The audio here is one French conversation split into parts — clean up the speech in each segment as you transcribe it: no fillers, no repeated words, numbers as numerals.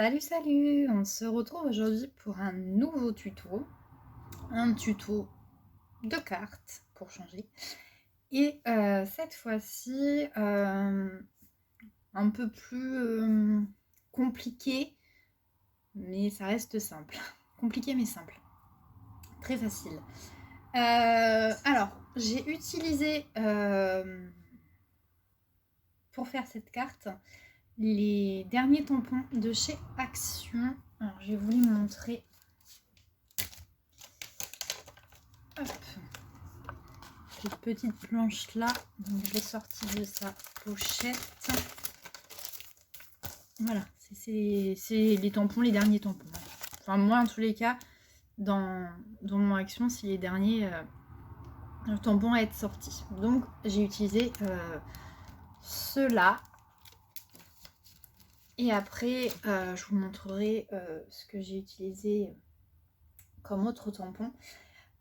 Salut, salut! On se retrouve aujourd'hui pour un nouveau tuto. Un tuto de cartes, pour changer. Et cette fois-ci, un peu plus compliqué, mais ça reste simple. Compliqué mais simple. Très facile. Alors, j'ai utilisé, pour faire cette carte, les derniers tampons de chez Action. Alors, j'ai voulu montrer. Hop. Cette petite planche là, donc je l'ai sortie de sa pochette. Voilà, c'est les tampons, les derniers tampons. Enfin, moi en tous les cas, dans mon Action, c'est les derniers tampons à être sortis. Donc j'ai utilisé ceux-là. Et après, je vous montrerai ce que j'ai utilisé comme autre tampon.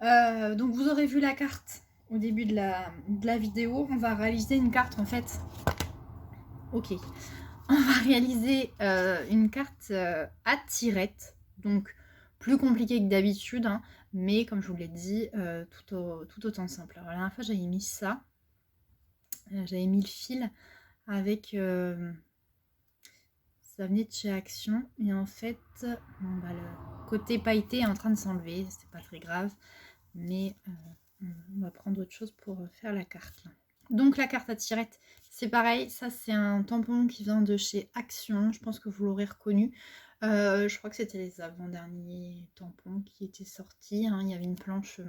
Donc vous aurez vu la carte au début de la vidéo. On va réaliser une carte en fait. Ok. On va réaliser une carte à tirette. Donc plus compliquée que d'habitude. Hein, mais comme je vous l'ai dit, tout autant simple. Alors la dernière fois j'avais mis ça. J'avais mis le fil avec... ça venait de chez Action. Et en fait, bon, bah, le côté pailleté est en train de s'enlever. C'est pas très grave. Mais on va prendre autre chose pour faire la carte. Là. Donc la carte à tirette, c'est pareil. Ça, c'est un tampon qui vient de chez Action. Je pense que vous l'aurez reconnu. Je crois que c'était les avant-derniers tampons qui étaient sortis. Hein. Il y avait une planche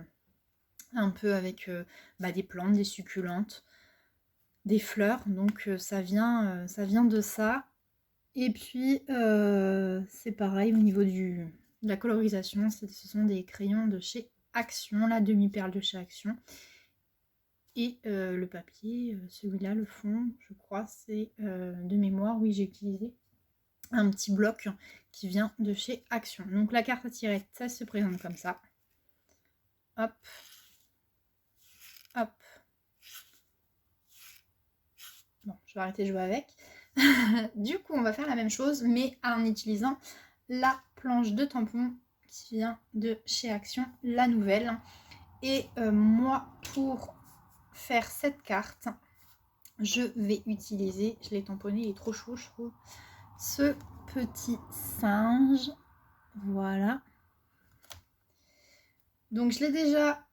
un peu avec des plantes, des succulentes, des fleurs. Donc ça vient de ça. Et puis, c'est pareil au niveau de la colorisation. Ce sont des crayons de chez Action, la demi-perle de chez Action. Et le papier, celui-là, le fond, je crois, c'est de mémoire. Oui, j'ai utilisé un petit bloc qui vient de chez Action. Donc la carte à tirette, ça se présente comme ça. Hop. Hop. Bon, je vais arrêter de jouer avec. Du coup, on va faire la même chose, mais en utilisant la planche de tampon qui vient de chez Action, la nouvelle. Et moi, pour faire cette carte, je vais utiliser, je l'ai tamponné, il est trop chaud, je trouve, ce petit singe. Voilà. Donc, je l'ai déjà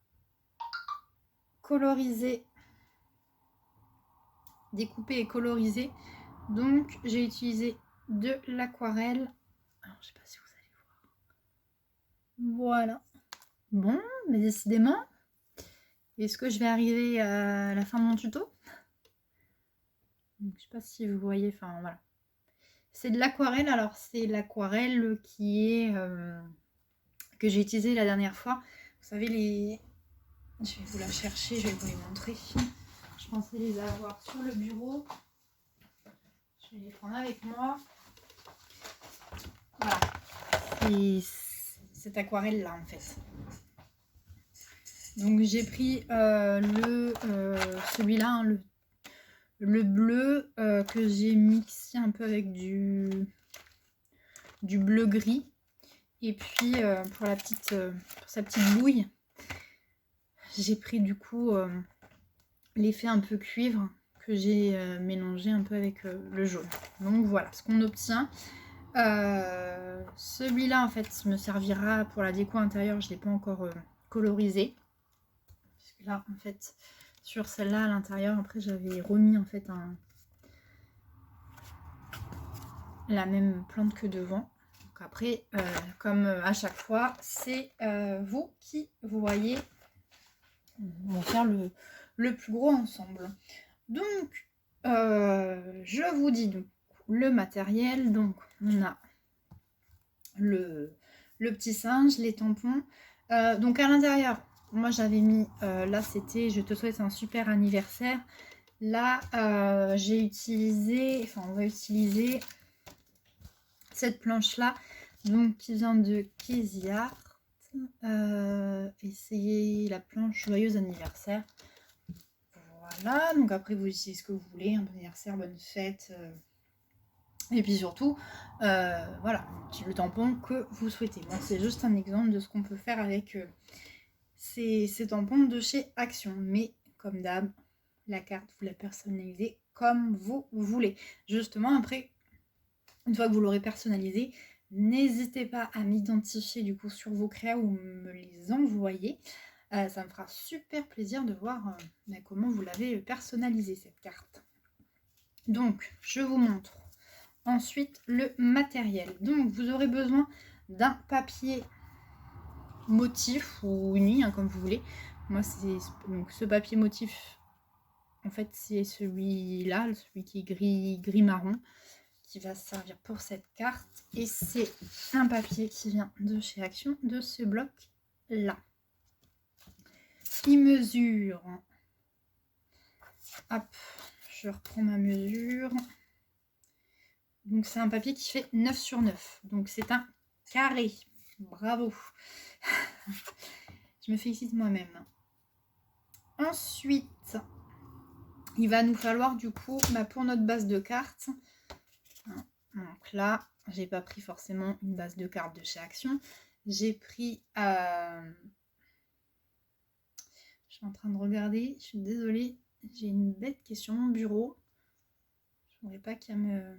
colorisé, découpé et colorisé. Donc, j'ai utilisé de l'aquarelle. Alors, je sais pas si vous allez voir. Voilà. Bon, mais décidément, est-ce que je vais arriver à la fin de mon tuto? Je sais pas si vous voyez, enfin voilà. C'est de l'aquarelle, alors c'est l'aquarelle qui est que j'ai utilisé la dernière fois. Vous savez, je vais vous la chercher, je vais vous les montrer. Je pensais les avoir sur le bureau. Je vais les prendre avec moi. Voilà. C'est cette aquarelle là en fait. Donc j'ai pris celui-là, hein, le bleu que j'ai mixé un peu avec du bleu gris. Et puis pour sa petite bouille, j'ai pris du coup l'effet un peu cuivre que j'ai mélangé un peu avec le jaune. Donc voilà ce qu'on obtient. Celui-là en fait me servira pour la déco intérieure, je ne l'ai pas encore colorisé. Parce que là en fait sur celle-là à l'intérieur, après j'avais remis en fait la même plante que devant. Donc après, comme à chaque fois, c'est vous qui vous voyez. On va faire le plus gros ensemble. Donc, je vous dis donc le matériel. Donc, on a le petit singe, les tampons. Donc, à l'intérieur, moi j'avais mis, là c'était « Je te souhaite un super anniversaire ». Là, j'ai utilisé, enfin on va utiliser cette planche-là, donc qui vient de Crazy Art. Essayez la planche Joyeux anniversaire. Voilà, donc après vous utilisez ce que vous voulez, un bon anniversaire, bonne fête, Et puis surtout, voilà, le tampon que vous souhaitez. Moi, c'est juste un exemple de ce qu'on peut faire avec ces tampons de chez Action. Mais comme d'hab, la carte, vous la personnalisez comme vous voulez. Justement, après, une fois que vous l'aurez personnalisé, n'hésitez pas à m'identifier du coup sur vos créas ou me les envoyer. Ça me fera super plaisir de voir comment vous l'avez personnalisé cette carte. Donc, je vous montre ensuite le matériel. Donc, vous aurez besoin d'un papier motif ou uni, hein, comme vous voulez. Moi, c'est donc ce papier motif. En fait, c'est celui-là, celui qui est gris marron, qui va servir pour cette carte. Et c'est un papier qui vient de chez Action, de ce bloc-là. Il mesure... Hop, je reprends ma mesure. Donc, c'est un papier qui fait 9 sur 9. Donc, c'est un carré. Bravo. Je me félicite moi-même. Ensuite, il va nous falloir du coup, pour notre base de cartes. Donc là, j'ai pas pris forcément une base de cartes de chez Action. J'ai pris... Je suis en train de regarder. Je suis désolée. J'ai une bête qui est sur mon bureau. Je voudrais pas qu'elle me...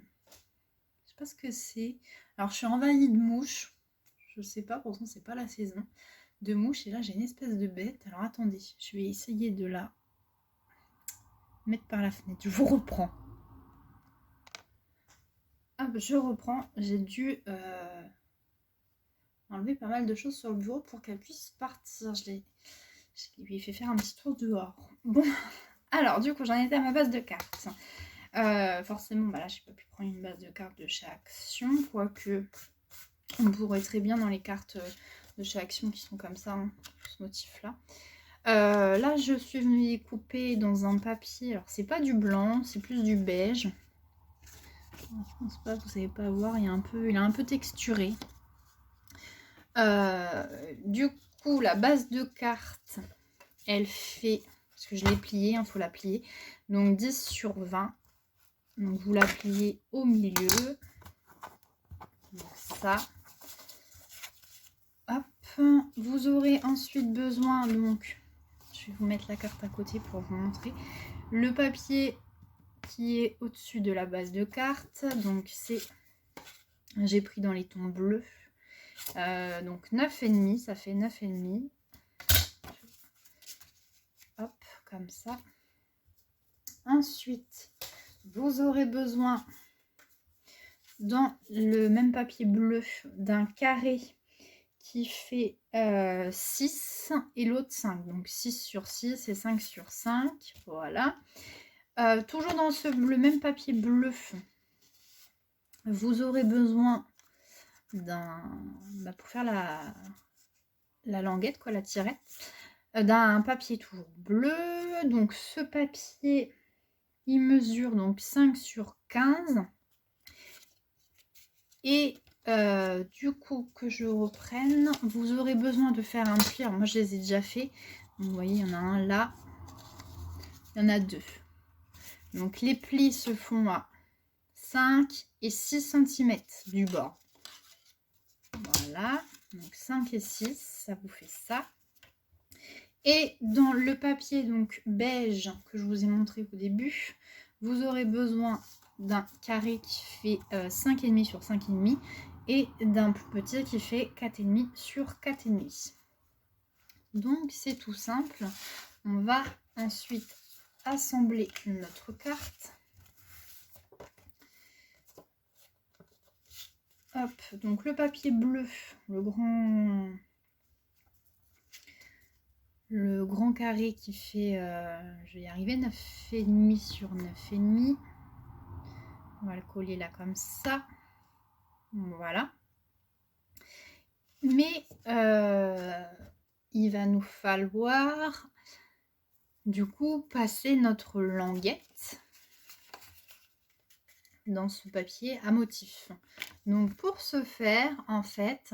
Je sais pas ce que c'est. Alors, je suis envahie de mouches. Je sais pas, pourtant c'est pas la saison de mouches. Et là, j'ai une espèce de bête. Alors, attendez. Je vais essayer de la mettre par la fenêtre. Je vous reprends. Hop, je reprends. J'ai dû enlever pas mal de choses sur le bureau pour qu'elle puisse partir. Je lui ai fait faire un petit tour dehors. Bon, alors du coup, j'en étais à ma base de cartes. Forcément, là, j'ai pas pu prendre une base de cartes de chez Action, quoique on pourrait très bien dans les cartes de chez Action qui sont comme ça, hein, ce motif-là. Là, je suis venue les couper dans un papier. Alors, c'est pas du blanc, c'est plus du beige. Je pense pas, vous savez pas voir, il est un peu texturé. Du coup, la base de carte, elle fait, parce que je l'ai pliée, il faut la plier, donc 10 sur 20. Donc vous la pliez au milieu. Donc ça. Hop. Vous aurez ensuite besoin, donc, je vais vous mettre la carte à côté pour vous montrer, le papier qui est au-dessus de la base de carte. Donc c'est, j'ai pris dans les tons bleus. Donc 9,5, ça fait 9,5. Hop, comme ça. Ensuite, vous aurez besoin, dans le même papier bleu, d'un carré qui fait 6 et l'autre 5. Donc 6 sur 6 et 5 sur 5. Voilà. Toujours dans le même papier bleu, vous aurez besoin d'un... pour faire la languette, quoi, la tirette, d'un papier toujours bleu. Donc ce papier, il mesure donc 5 sur 15. Et du coup, que je reprenne, vous aurez besoin de faire un pli. Alors moi, je les ai déjà fait. Donc, vous voyez, il y en a un là. Il y en a deux. Donc les plis se font à 5 et 6 cm du bord. Voilà. Donc 5 et 6, ça vous fait ça. Et dans le papier donc beige que je vous ai montré au début, vous aurez besoin d'un carré qui fait 5,5 sur 5,5 et d'un plus petit qui fait 4,5 sur 4,5. Donc c'est tout simple. On va ensuite assembler notre carte. Hop, donc le papier bleu, le grand carré qui fait, je vais y arriver, 9,5 sur 9,5. On va le coller là comme ça. Voilà. Mais il va nous falloir du coup passer notre languette dans ce papier à motif. Donc pour ce faire, en fait,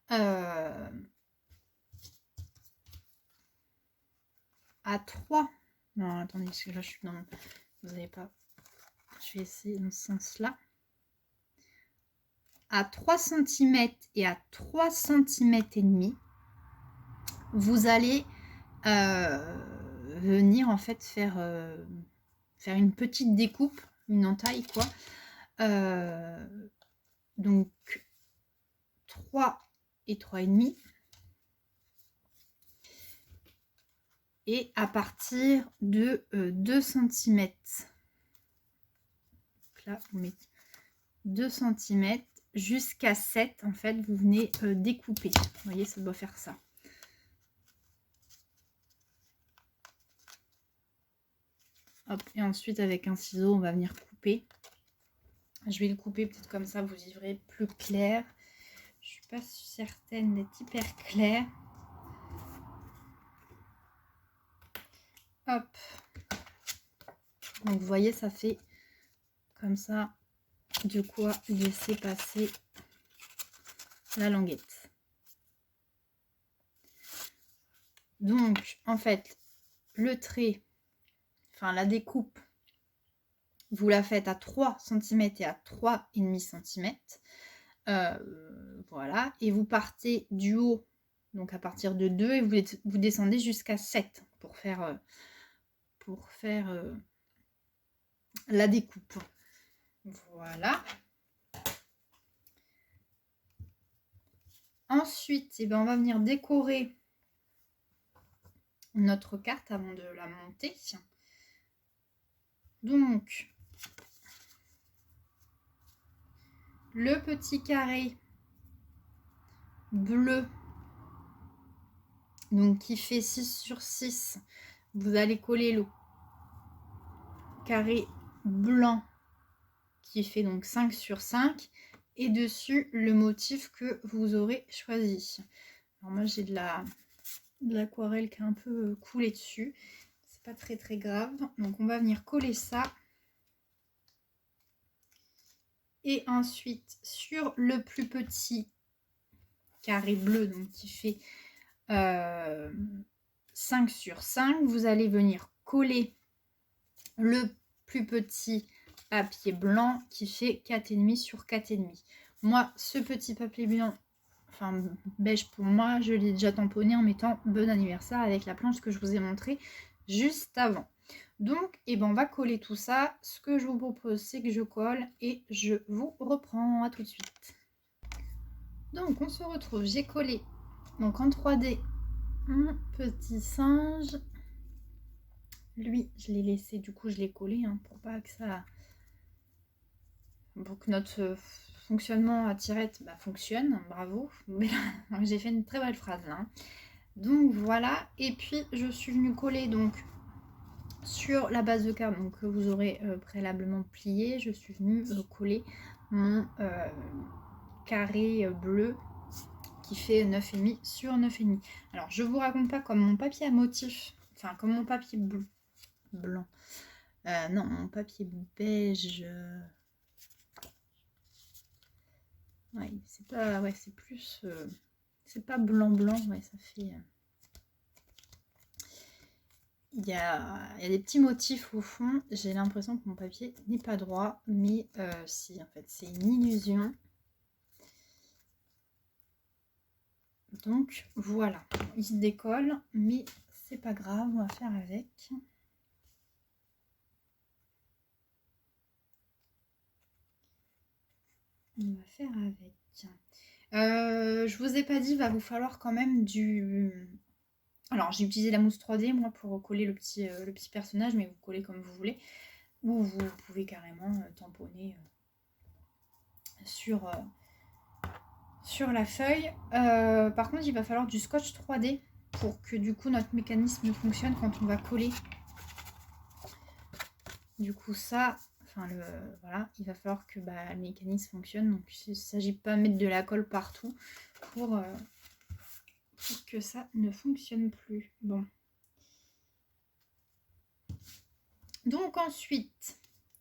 à 3. Non, attendez, parce que là je suis dans... Vous n'avez pas... Je vais essayer dans ce sens-là. à 3 cm et à 3 cm et demi, vous allez venir en fait faire une petite découpe, une entaille quoi. Donc 3 et 3,5. Et à partir de 2 cm. Donc là, vous mettez 2 cm jusqu'à 7. En fait, vous venez découper. Vous voyez, ça doit faire ça. Hop, et ensuite, avec un ciseau, on va venir couper. Je vais le couper peut-être comme ça, vous y verrez plus clair. Je suis pas certaine d'être hyper claire. Hop. Donc vous voyez, ça fait comme ça, de quoi laisser passer la languette. Donc en fait, le trait, enfin la découpe, vous la faites à 3 cm et à 3,5 cm. Voilà, et vous partez du haut, donc à partir de 2, et vous descendez jusqu'à 7 pour faire la découpe. Voilà. Ensuite, eh ben, on va venir décorer notre carte avant de la monter. Donc, le petit carré bleu, donc qui fait 6 sur 6, vous allez coller le carré blanc qui fait donc 5 sur 5 et dessus le motif que vous aurez choisi. Alors moi j'ai de l'aquarelle qui est un peu coulée dessus, c'est pas très grave, donc on va venir coller ça. Et ensuite sur le plus petit carré bleu, donc qui fait 5 sur 5, vous allez venir coller le plus petit papier blanc qui fait 4,5 sur 4,5. Moi, ce petit papier blanc, enfin beige pour moi, je l'ai déjà tamponné en mettant bon anniversaire avec la planche que je vous ai montré juste avant. Donc, eh ben, on va coller tout ça. Ce que je vous propose, c'est que je colle et je vous reprends. À tout de suite. Donc, on se retrouve. J'ai collé donc en 3D un petit singe. Lui, je l'ai laissé, du coup, je l'ai collé pour pas que ça... Pour que notre fonctionnement à tirette fonctionne. Bravo. J'ai fait une très belle phrase là. Donc, voilà. Et puis, je suis venue coller donc sur la base de carte donc, que vous aurez préalablement plié. Je suis venue coller mon carré bleu qui fait 9,5 sur 9,5. Alors, je vous raconte pas comme mon papier à motif, enfin, comme mon papier blanc. Non, mon papier beige. Ouais, c'est pas. Ouais, c'est plus. C'est pas blanc, ouais, ça fait. Il y a des petits motifs au fond. J'ai l'impression que mon papier n'est pas droit, mais si, en fait, c'est une illusion. Donc, voilà. Il se décolle, mais c'est pas grave, on va faire avec. On va faire avec. Je vous ai pas dit, il va vous falloir quand même du... Alors, j'ai utilisé la mousse 3D, moi, pour coller le petit personnage, mais vous collez comme vous voulez. Ou vous pouvez carrément tamponner sur la feuille. Par contre, il va falloir du scotch 3D pour que, du coup, notre mécanisme fonctionne quand on va coller. Du coup, ça... Enfin, voilà, il va falloir que le mécanisme fonctionne. Donc, il ne s'agit pas de mettre de la colle partout pour que ça ne fonctionne plus. Bon. Donc, ensuite,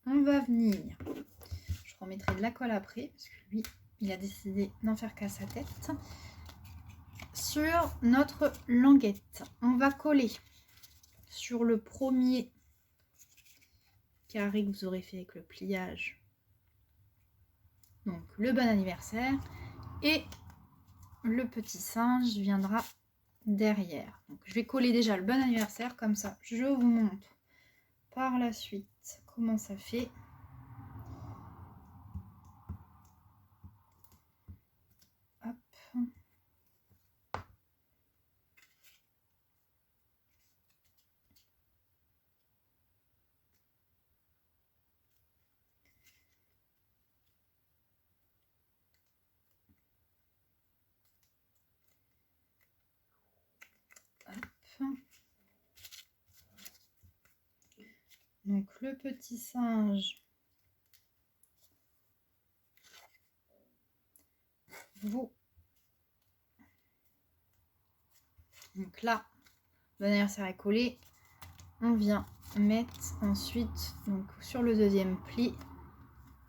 on va venir... Je remettrai de la colle après, parce que lui, il a décidé d'en faire qu'à sa tête. Sur notre languette, on va coller sur le premier carré que vous aurez fait avec le pliage Donc le bon anniversaire et le petit singe viendra derrière. Donc je vais coller déjà le bon anniversaire, comme ça je vous montre par la suite comment ça fait. Hop. Donc le petit singe, vous. Donc là, le bon anniversaire est collé. On vient mettre ensuite, donc sur le deuxième pli,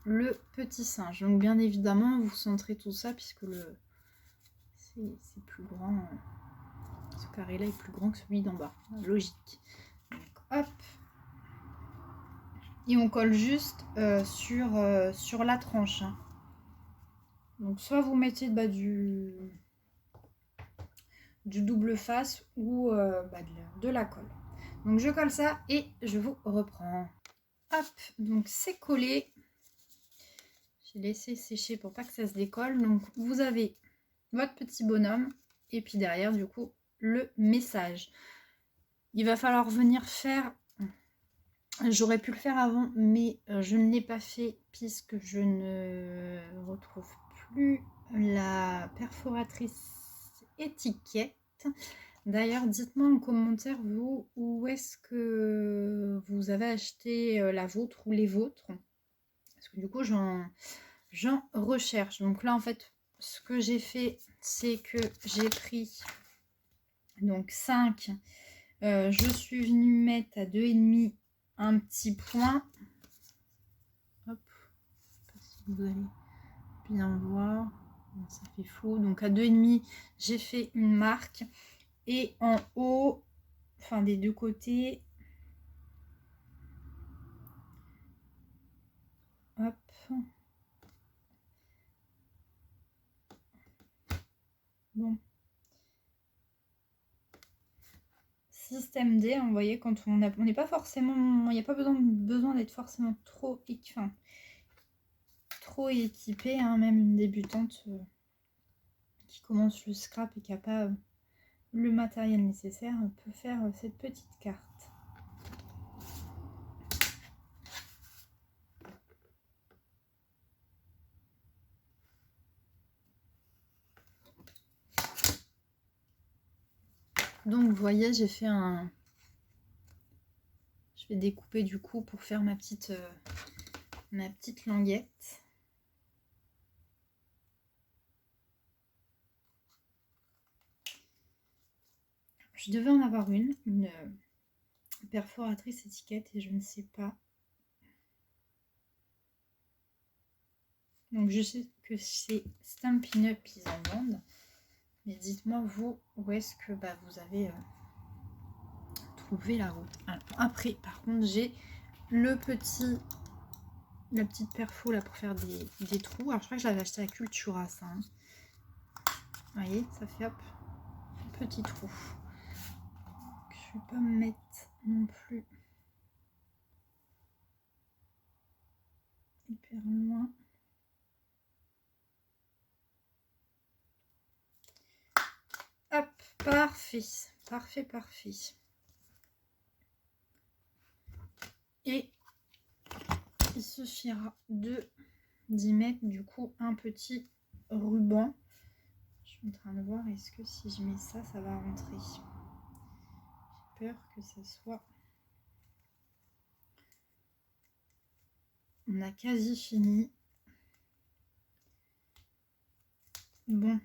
le petit singe. Donc bien évidemment, vous centrez tout ça puisque le c'est plus grand. Ce carré là est plus grand que celui d'en bas. Logique. Donc hop. Et on colle juste sur la tranche. Hein. Donc soit vous mettez du double face ou de la colle. Donc je colle ça et je vous reprends. Hop, donc c'est collé. J'ai laissé sécher pour pas que ça se décolle. Donc vous avez votre petit bonhomme et puis derrière du coup le message. Il va falloir venir faire... J'aurais pu le faire avant, mais je ne l'ai pas fait puisque je ne retrouve plus la perforatrice étiquette. D'ailleurs, dites-moi en commentaire, vous, où est-ce que vous avez acheté la vôtre ou les vôtres. Parce que du coup, j'en recherche. Donc là, en fait, ce que j'ai fait, c'est que j'ai pris donc 5. Je suis venue mettre à 2,5 un petit point. Hop, je sais pas si vous allez bien voir. Bon, ça fait flou. Donc à 2,5, j'ai fait une marque. Et en haut, enfin des deux côtés, hop. Bon. Système D, hein, vous voyez, quand on n'est pas forcément, il n'y a pas besoin d'être forcément trop équipé, hein, même une débutante qui commence le scrap et qui n'a pas le matériel nécessaire peut faire cette petite carte. Donc vous voyez, j'ai fait un... Je vais découper du coup pour faire ma petite languette. Je devais en avoir une perforatrice étiquette et je ne sais pas. Donc je sais que c'est Stampin' Up, ils en vendent. Mais dites-moi vous, où est-ce que vous avez trouvé la route. Alors, après, par contre, j'ai la petite perfo là pour faire des trous. Alors je crois que je l'avais acheté à Cultura, ça. Hein. Vous voyez, ça fait hop, un petit trou. Donc, je vais pas me mettre non plus hyper loin. Hop, parfait, parfait, parfait. Et il suffira d'y mettre du coup un petit ruban. Je suis en train de voir, est-ce que si je mets ça, ça va rentrer. J'ai peur que ça soit... On a quasi fini. Bon.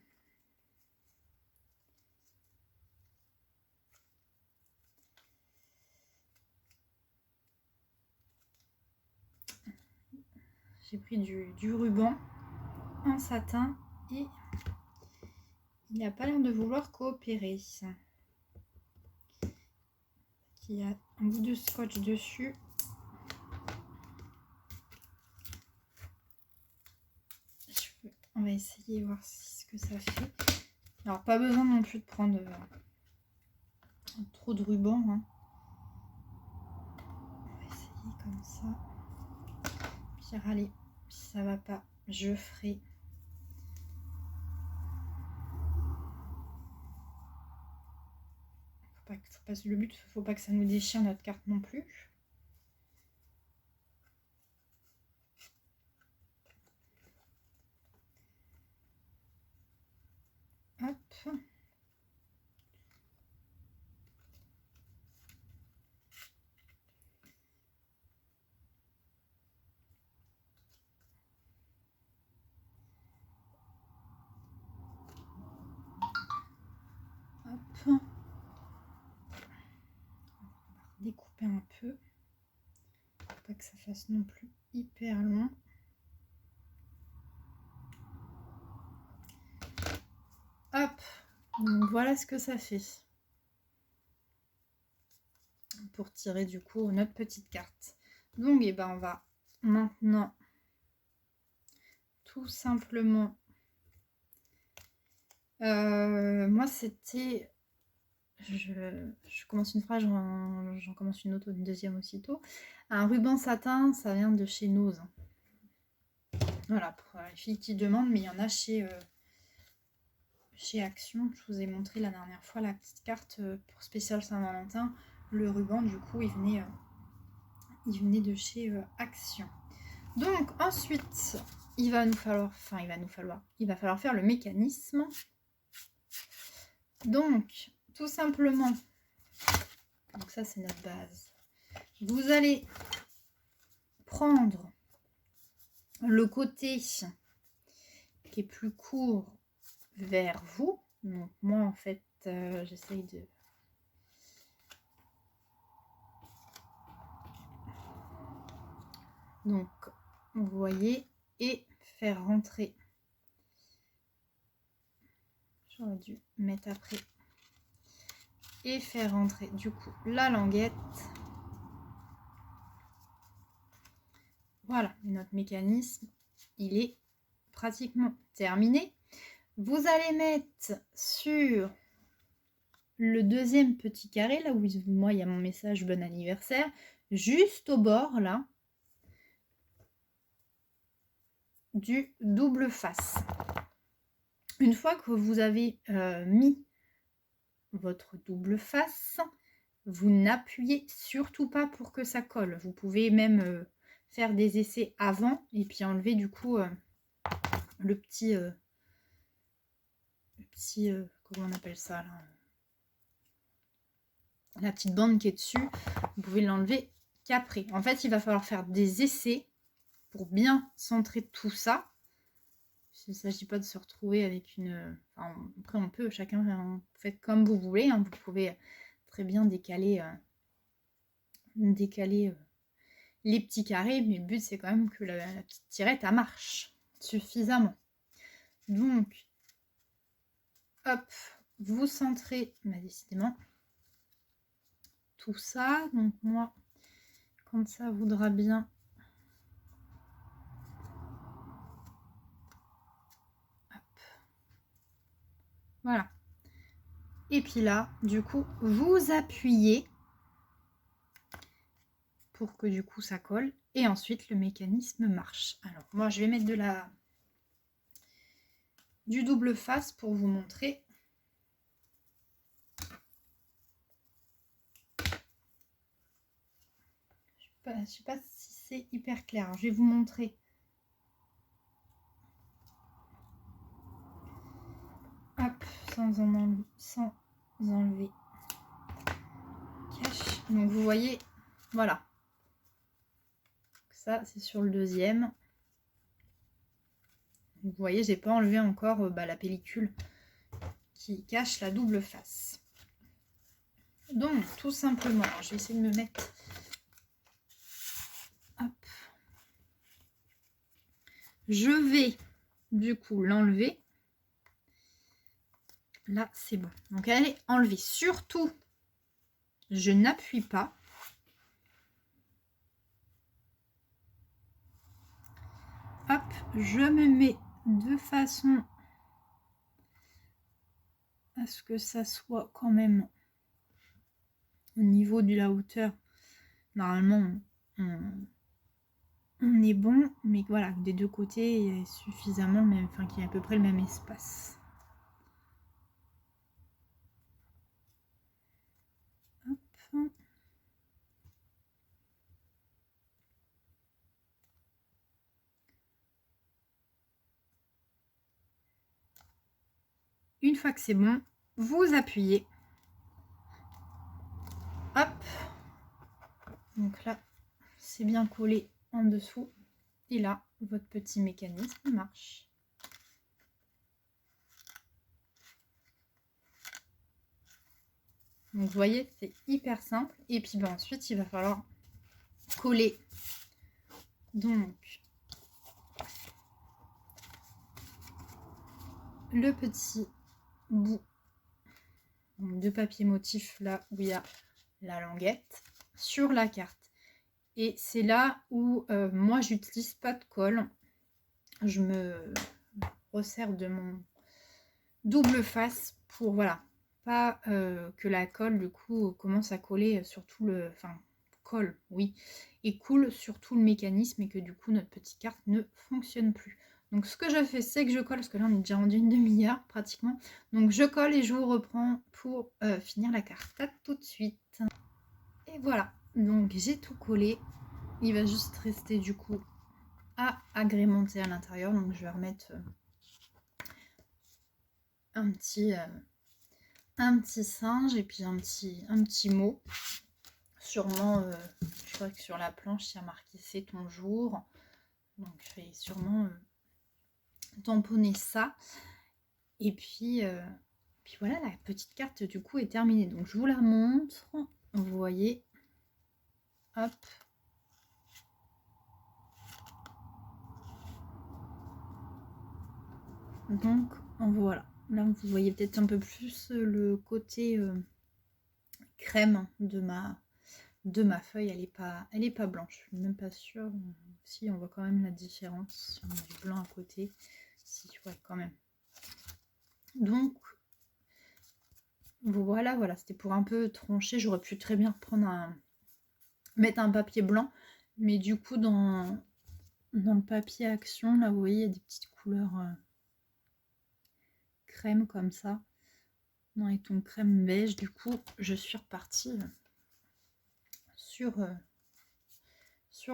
J'ai pris du ruban en satin et il n'a pas l'air de vouloir coopérer. Il y a un bout de scotch dessus. On va essayer de voir ce que ça fait. Alors, pas besoin non plus de prendre trop de ruban. Hein. On va essayer comme ça. Puis, allez, si ça va pas, je ferai. Le but, faut pas que ça nous déchire notre carte non plus. Hop. Hop. Découper un peu. Faut pas que ça fasse non plus hyper long. Hop. Donc voilà ce que ça fait. Pour tirer du coup notre petite carte. Donc et ben on va maintenant tout simplement moi c'était je commence une phrase, j'en commence une autre, une deuxième aussitôt. Un ruban satin, ça vient de chez Nose. Voilà, pour les filles qui demandent, mais il y en a chez Action. Je vous ai montré la dernière fois la petite carte pour spécial Saint-Valentin. Le ruban, du coup, il venait de chez Action. Donc ensuite, il va falloir faire le mécanisme. Donc, tout simplement, donc ça c'est notre base. Vous allez prendre le côté qui est plus court vers vous. Donc moi en fait, j'essaye de... Donc, vous voyez, et faire rentrer. J'aurais dû mettre après. Et faire rentrer du coup la languette. Voilà, notre mécanisme, il est pratiquement terminé. Vous allez mettre sur le deuxième petit carré, là où moi il y a mon message bon anniversaire, juste au bord là, du double face. Une fois que vous avez mis votre double face, vous n'appuyez surtout pas pour que ça colle. Vous pouvez même faire des essais avant et puis enlever du coup le petit comment on appelle ça là, la petite bande qui est dessus. Vous pouvez l'enlever qu'après. En fait, il va falloir faire des essais pour bien centrer tout ça. Il ne s'agit pas de se retrouver avec une... Enfin, après, on peut, chacun, vous faites comme vous voulez. Hein. Vous pouvez très bien décaler les petits carrés. Mais le but, c'est quand même que la petite tirette, elle marche suffisamment. Donc, hop, vous centrez, décidément, tout ça. Donc, moi, quand ça voudra bien... Voilà. Et puis là, du coup, vous appuyez pour que du coup ça colle. Et ensuite, le mécanisme marche. Alors, moi, je vais mettre du double face pour vous montrer. Je ne sais pas si c'est hyper clair. Alors, je vais vous montrer. Hop, sans enlever cache. Donc vous voyez, voilà. Ça c'est sur le deuxième. Vous voyez, j'ai pas enlevé encore la pellicule qui cache la double face. Donc tout simplement, je vais essayer de me mettre. Hop. Je vais du coup l'enlever. Là, c'est bon. Donc, elle est enlevée. Surtout, je n'appuie pas. Hop, je me mets de façon à ce que ça soit quand même au niveau de la hauteur. Normalement, on est bon, mais voilà, des deux côtés, il y a suffisamment le même, enfin qu'il y a à peu près le même espace. Hop. Une fois que c'est bon, vous appuyez. Hop. Donc là, c'est bien collé en dessous. Et là, votre petit mécanisme marche. Donc vous voyez, c'est hyper simple. Et puis ben, ensuite, il va falloir coller. Donc, le petit bout de papier motif là où il y a la languette sur la carte. Et c'est là où moi j'utilise pas de colle. Je me resserre de mon double face pour voilà pas que la colle du coup commence à coller sur tout le, enfin colle oui, et coule sur tout le mécanisme et que du coup notre petite carte ne fonctionne plus. Donc ce que je fais, c'est que je colle, parce que là on est déjà rendu une demi-heure pratiquement, donc je colle et je vous reprends pour finir la carte. À tout de suite. Et voilà, donc j'ai tout collé, il va juste rester du coup à agrémenter à l'intérieur, donc je vais remettre un petit singe et puis un petit mot. Sûrement, je crois que sur la planche, il y a marqué c'est ton jour. Donc je vais sûrement tamponner ça. Et puis voilà, la petite carte du coup est terminée. Donc je vous la montre. Vous voyez. Hop. Donc voilà. Là vous voyez peut-être un peu plus le côté crème de ma feuille. Elle est pas blanche. Je suis même pas sûre. Si on voit quand même la différence. Si on a du blanc à côté. Si tu vois quand même. Donc voilà, c'était pour un peu trancher. J'aurais pu très bien mettre un papier blanc, mais du coup dans le papier action, là vous voyez, il y a des petites couleurs crème comme ça, dans les tons crème beige. Du coup, je suis repartie sur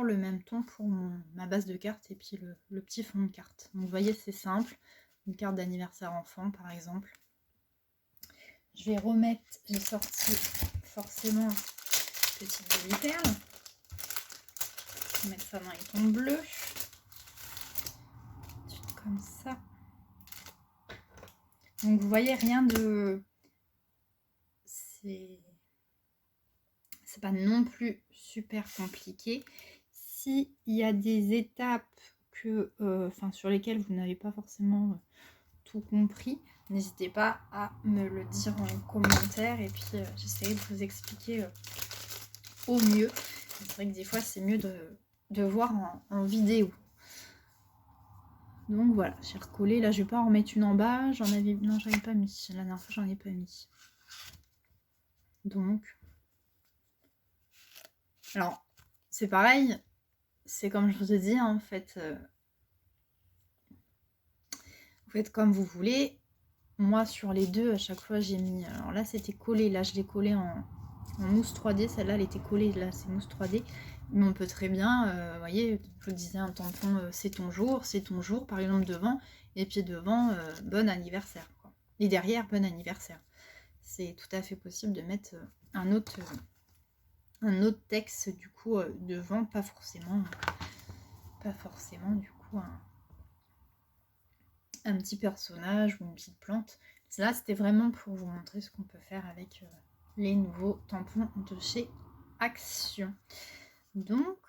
le même ton pour ma base de carte et puis le petit fond de carte. Donc vous voyez, c'est simple. Une carte d'anniversaire enfant par exemple. Je vais remettre, j'ai sorti forcément petite demi-perle. Je vais mettre ça dans les tons bleus. Comme ça. Donc vous voyez, rien de... C'est pas non plus super compliqué. S'il y a des étapes sur lesquelles vous n'avez pas forcément tout compris, n'hésitez pas à me le dire en commentaire et puis j'essaierai de vous expliquer au mieux. C'est vrai que des fois c'est mieux de voir en vidéo. Donc voilà, j'ai recollé. Là je vais pas en remettre une en bas. J'en avais pas mis. La dernière fois j'en ai pas mis. Donc alors c'est pareil, c'est comme je vous ai dit, hein, vous faites comme vous voulez. Moi sur les deux à chaque fois j'ai mis, alors là c'était collé, là je l'ai collé en mousse 3D, celle-là elle était collée, là c'est mousse 3D, mais on peut très bien, vous voyez, je vous disais un tampon c'est ton jour par exemple devant, et puis devant bon anniversaire quoi. Et derrière bon anniversaire. C'est tout à fait possible de mettre un autre texte du coup devant, pas forcément du coup un petit personnage ou une petite plante. Là c'était vraiment pour vous montrer ce qu'on peut faire avec les nouveaux tampons de chez Action. Donc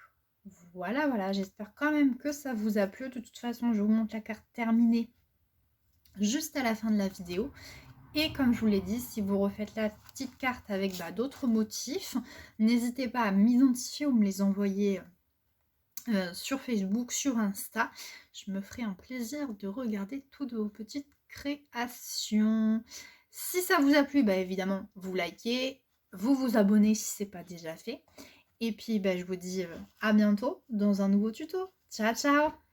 voilà, j'espère quand même que ça vous a plu. De toute façon je vous montre la carte terminée juste à la fin de la vidéo. Et comme je vous l'ai dit, si vous refaites la petite carte avec d'autres motifs, n'hésitez pas à m'identifier ou me les envoyer sur Facebook, sur Insta. Je me ferai un plaisir de regarder toutes vos petites créations. Si ça vous a plu, bah évidemment, vous likez, vous vous abonnez si c'est pas déjà fait. Et puis, bah, je vous dis à bientôt dans un nouveau tuto. Ciao, ciao!